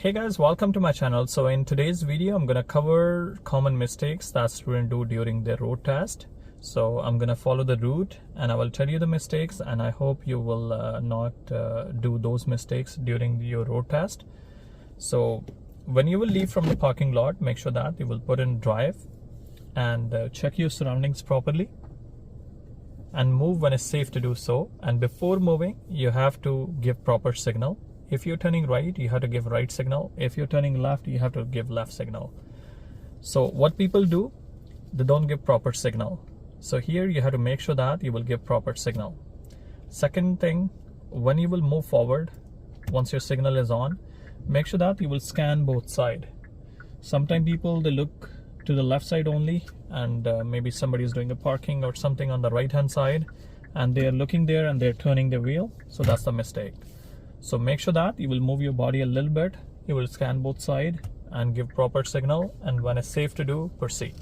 Hey guys, welcome to my channel. So in today's video, I'm gonna cover common mistakes that students do during their road test. So I'm gonna follow the route and I will tell you the mistakes, and I hope you will not do those mistakes during your road test. So when you will leave from the parking lot, make sure that you will put in drive and check your surroundings properly and move when it's safe to do so. And before moving, you have to give proper signal. If you're turning right, you have to give right signal. If you're turning left, you have to give left signal. So what people do, they don't give proper signal. So here you have to make sure that you will give proper signal. Second thing, when you will move forward, once your signal is on, make sure that you will scan both sides. Sometimes people, they look to the left side only, and maybe somebody is doing a parking or something on the right hand side, and they are looking there and they're turning the wheel. So that's the mistake. So make sure that you will move your body a little bit, you will scan both sides and give proper signal, and when it's safe to do, proceed.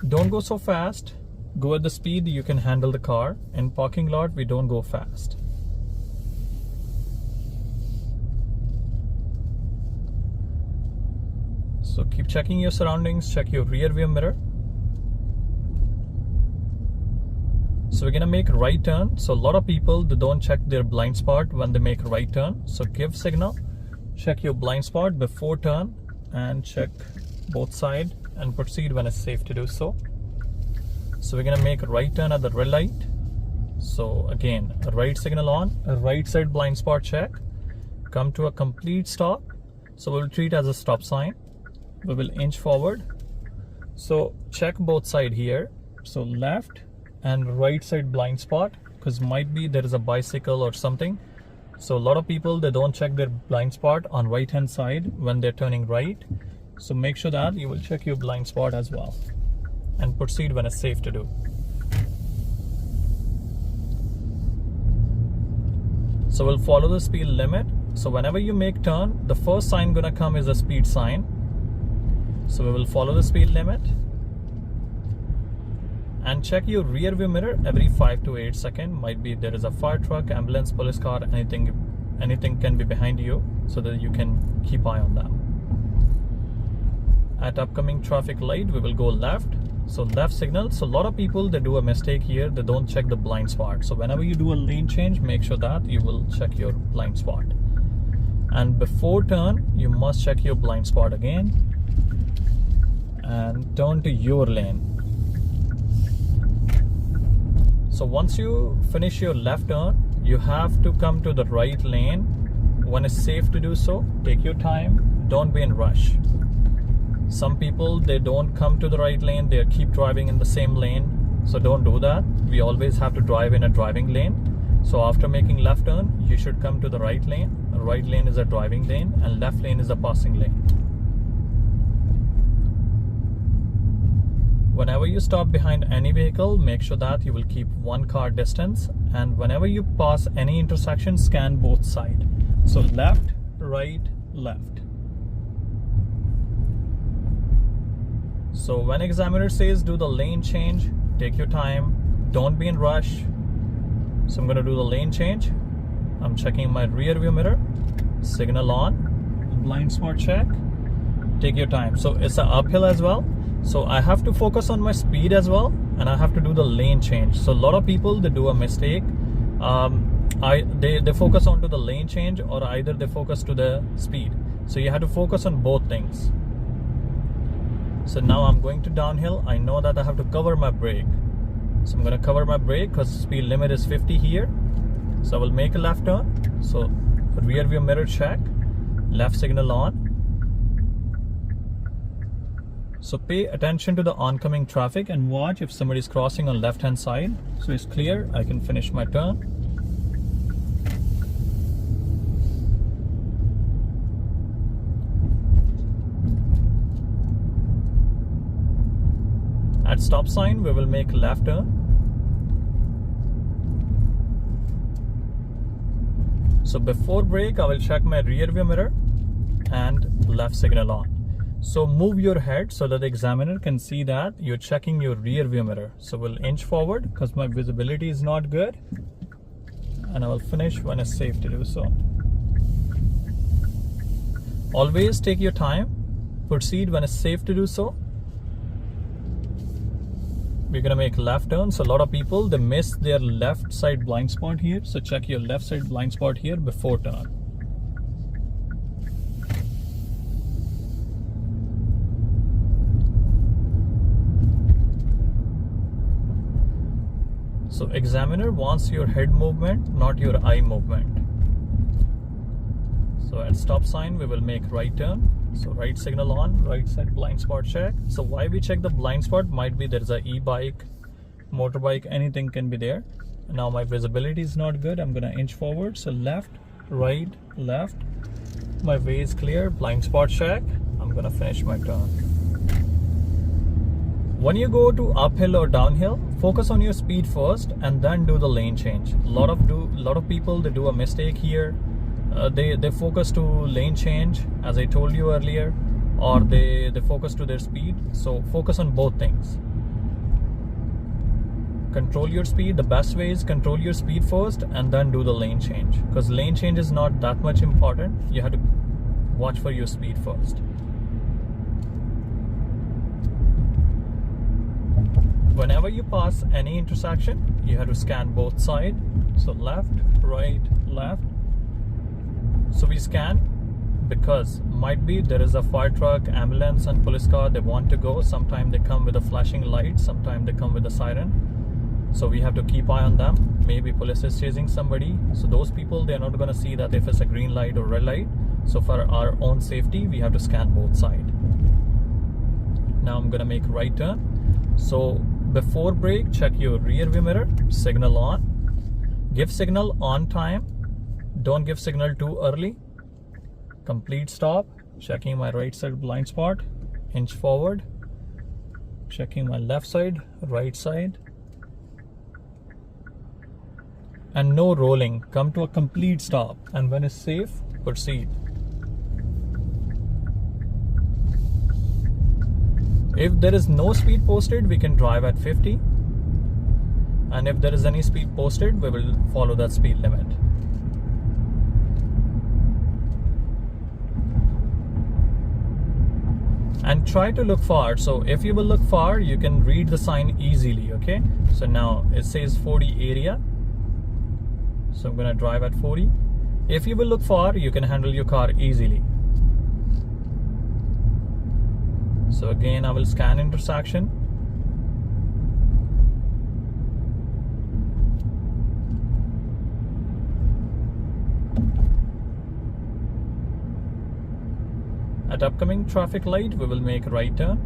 Don't go so fast, go at the speed you can handle the car. In parking lot, we don't go fast. So keep checking your surroundings, check your rear view mirror. So we're gonna make a right turn. So a lot of people, they don't check their blind spot when they make a right turn. So give signal, check your blind spot before turn, and check both sides and proceed when it's safe to do so. So we're gonna make a right turn at the red light. So again, a right signal on, a right side blind spot check, come to a complete stop. So we'll treat it as a stop sign. We will inch forward. So check both sides here. So left and right side blind spot, because might be there is a bicycle or something. So a lot of people, they don't check their blind spot on right hand side when they're turning right. So make sure that you will check your blind spot as well and proceed when it's safe to do. So we'll follow the speed limit. So whenever you make turn, the first sign gonna come is a speed sign. So we will follow the speed limit and check your rear view mirror every 5 to 8 seconds. Might be there is a fire truck, ambulance, police car, anything can be behind you, so that you can keep eye on them. At upcoming traffic light, we will go left. So left signal. So a lot of people, they do a mistake here, they don't check the blind spot. So whenever you do a lane change, make sure that you will check your blind spot. And before turn, you must check your blind spot again and turn to your lane. So once you finish your left turn, you have to come to the right lane. When it's safe to do so, take your time, don't be in rush. Some people, they don't come to the right lane, they keep driving in the same lane. So don't do that. We always have to drive in a driving lane. So after making left turn, you should come to the right lane. The right lane is a driving lane and left lane is a passing lane. Whenever you stop behind any vehicle, make sure that you will keep 1 car distance, and whenever you pass any intersection, scan both sides. So left, right, left. So when examiner says do the lane change, take your time, don't be in rush. So I'm gonna do the lane change. I'm checking my rear view mirror, signal on, blind spot check, take your time. So it's an uphill as well. So I have to focus on my speed as well, and I have to do the lane change. So a lot of people, they do a mistake. They focus onto the lane change, or either they focus to the speed. So you have to focus on both things. So now I'm going to downhill. I know that I have to cover my brake. So I'm going to cover my brake because speed limit is 50 here. So I will make a left turn. So rear view mirror check, left signal on. So pay attention to the oncoming traffic and watch if somebody is crossing on left hand side. So it's clear, I can finish my turn. At stop sign, we will make left turn. So before brake, I will check my rear view mirror and left signal on. So move your head so that the examiner can see that you're checking your rear view mirror. So we'll inch forward because my visibility is not good. and I will finish when it's safe to do so. Always take your time, proceed when it's safe to do so. We're gonna make left turn. So a lot of people, they miss their left side blind spot here. So check your left side blind spot here before turn. So examiner wants your head movement, not your eye movement. So at stop sign, we will make right turn. So right signal on, right side blind spot check. So why we check the blind spot? Might be there is a e-bike, motorbike, anything can be there. Now my visibility is not good. I'm gonna inch forward. So left, right, left. My way is clear. Blind spot check. I'm gonna finish my turn. When you go to uphill or downhill, focus on your speed first and then do the lane change. A lot of people, they do a mistake here. They focus to lane change, as I told you earlier, or they focus to their speed. So focus on both things. Control your speed. The best way is control your speed first and then do the lane change, because lane change is not that much important. You have to watch for your speed first. Whenever you pass any intersection, you have to scan both sides. So left, right, left. So we scan because might be there is a fire truck, ambulance and police car, they want to go. Sometimes they come with a flashing light, sometimes they come with a siren. So we have to keep eye on them. Maybe police is chasing somebody. So those people, they're not going to see that if it's a green light or red light. So for our own safety, we have to scan both sides. Now I'm going to make right turn. So before brake, check your rear view mirror, signal on. Give signal on time. Don't give signal too early. Complete stop. Checking my right side blind spot. Inch forward. Checking my left side, right side. And no rolling. Come to a complete stop. And when it's safe, proceed. If there is no speed posted, we can drive at 50. And if there is any speed posted, we will follow that speed limit. And try to look far. So if you will look far, you can read the sign easily, okay? So now it says 40 area. So I'm gonna drive at 40. If you will look far, you can handle your car easily. So again, I will scan intersection. At upcoming traffic light, we will make right turn.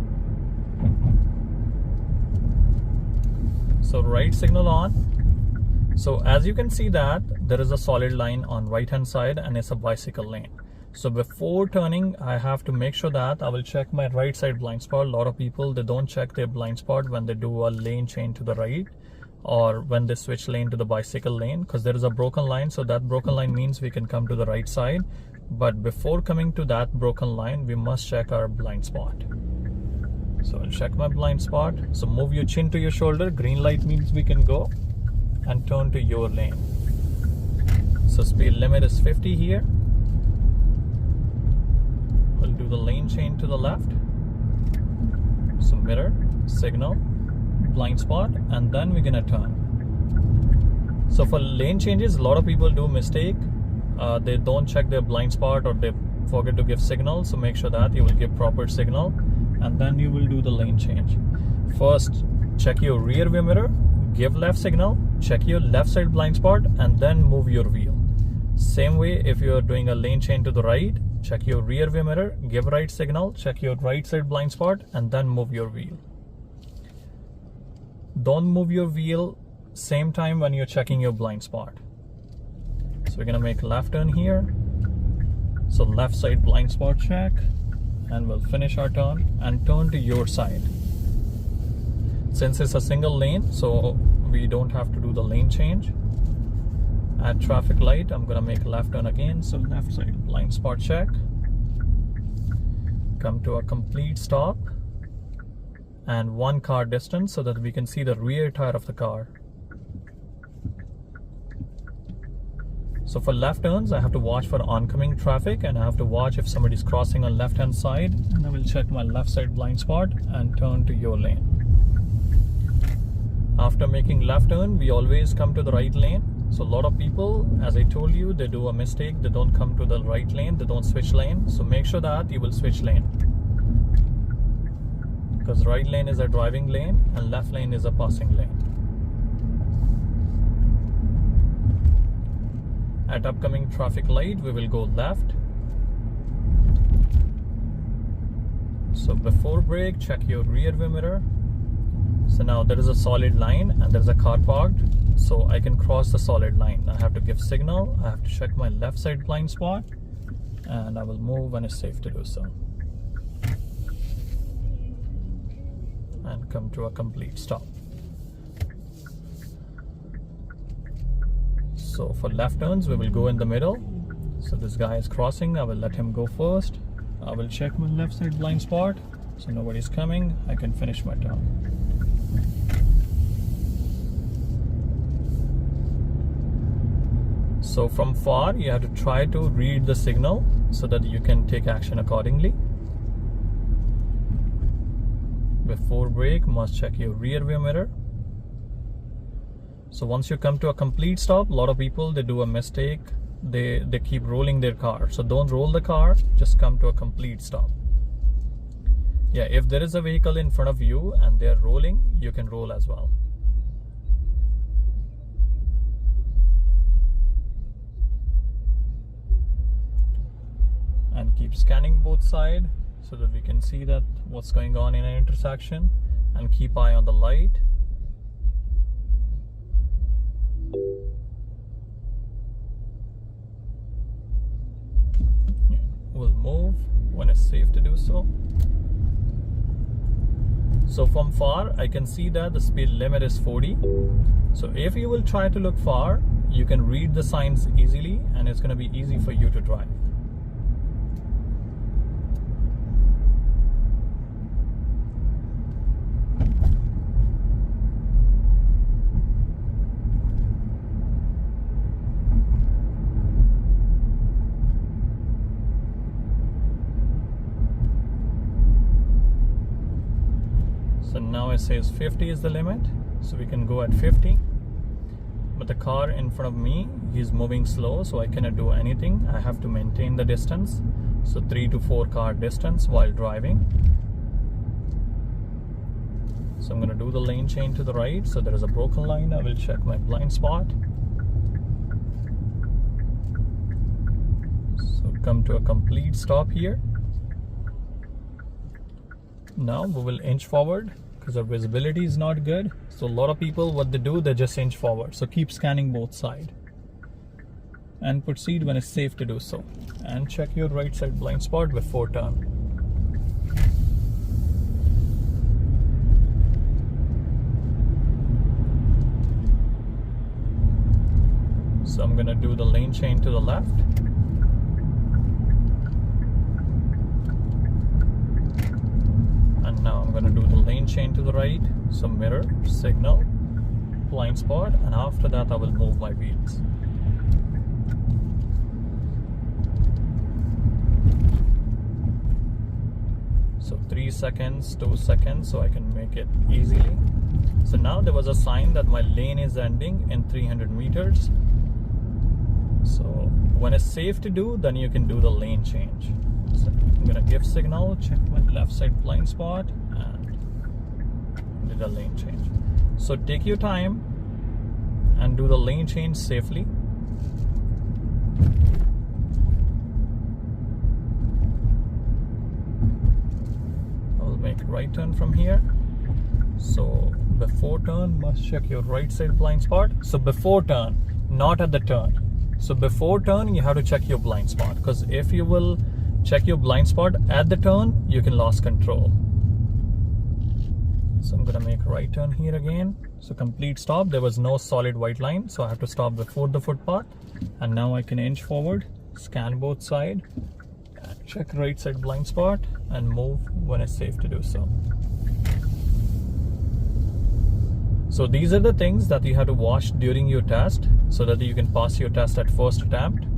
So right signal on. So as you can see that there is a solid line on right hand side and it's a bicycle lane. So before turning, I have to make sure that I will check my right side blind spot. A lot of people, they don't check their blind spot when they do a lane change to the right or when they switch lane to the bicycle lane, because there is a broken line. So that broken line means we can come to the right side. But before coming to that broken line, we must check our blind spot. So I'll check my blind spot. So move your chin to your shoulder. Green light means we can go, and turn to your lane. So speed limit is 50 here. We'll do the lane change to the left. So mirror, signal, blind spot, and then we're gonna turn. So for lane changes, a lot of people do mistake. They don't check their blind spot or they forget to give signal. So make sure that you will give proper signal and then you will do the lane change. First, check your rear view mirror, give left signal, check your left side blind spot, and then move your wheel. Same way, if you are doing a lane change to the right, check your rear view mirror, give right signal, check your right side blind spot, and then move your wheel. Don't move your wheel same time when you're checking your blind spot. So we're gonna make left turn here. So left side blind spot check, and we'll finish our turn and turn to your side. Since it's a single lane, so we don't have to do the lane change. At traffic light, I'm gonna make left turn again. So left side blind spot check. Come to a complete stop and 1 car distance so that we can see the rear tire of the car. So for left turns, I have to watch for oncoming traffic, and I have to watch if somebody's crossing on left hand side, and I will check my left side blind spot and turn to your lane. After making left turn, we always come to the right lane. So a lot of people, as I told you, they do a mistake. They don't come to the right lane, they don't switch lane. So make sure that you will switch lane, because right lane is a driving lane and left lane is a passing lane. At upcoming traffic light, we will go left. So before brake, check your rear view mirror. So now there is a solid line and there is a car parked, so I can cross the solid line. I have to give signal, I have to check my left side blind spot, and I will move when it's safe to do so. And come to a complete stop. So for left turns, we will go in the middle. So this guy is crossing, I will let him go first. I will check my left side blind spot, so nobody's coming, I can finish my turn. So from far, you have to try to read the signal so that you can take action accordingly. Before brake, must check your rear view mirror. So once you come to a complete stop, a lot of people, they do a mistake. They keep rolling their car. So don't roll the car, just come to a complete stop. Yeah, if there is a vehicle in front of you and they're rolling, you can roll as well. And keep scanning both sides so that we can see that what's going on in an intersection, and keep eye on the light. We'll move when it's safe to do so. So from far, I can see that the speed limit is 40. So if you will try to look far, you can read the signs easily, and it's going to be easy for you to drive. So now it says 50 is the limit, so we can go at 50. But the car in front of me, he's moving slow, so I cannot do anything. I have to maintain the distance, so 3 to 4 car distance while driving. So I'm going to do the lane change to the right. So there is a broken line, I will check my blind spot. So come to a complete stop here. Now we will inch forward because our visibility is not good. So a lot of people, what they do, they just inch forward. So keep scanning both sides and proceed when it's safe to do so. And check your right side blind spot before turn. So I'm gonna do the lane change to the left. And now I'm gonna do the lane change to the right. So mirror, signal, blind spot, and after that I will move my wheels. So 3 seconds, 2 seconds, so I can make it easily. So now there was a sign that my lane is ending in 300 meters. So when it's safe to do, then you can do the lane change. So I'm gonna give signal, check my left side blind spot, and do the lane change. So take your time and do the lane change safely. I'll make right turn from here. So before turn, must check your right side blind spot. So before turn, not at the turn. So before turn, you have to check your blind spot, because if you will check your blind spot at the turn, you can lose control. So I'm gonna make a right turn here again. So complete stop. There was no solid white line, so I have to stop before the footpath. And now I can inch forward, scan both sides, check right side blind spot, and move when it's safe to do so. So these are the things that you have to watch during your test. so that you can pass your test at first attempt.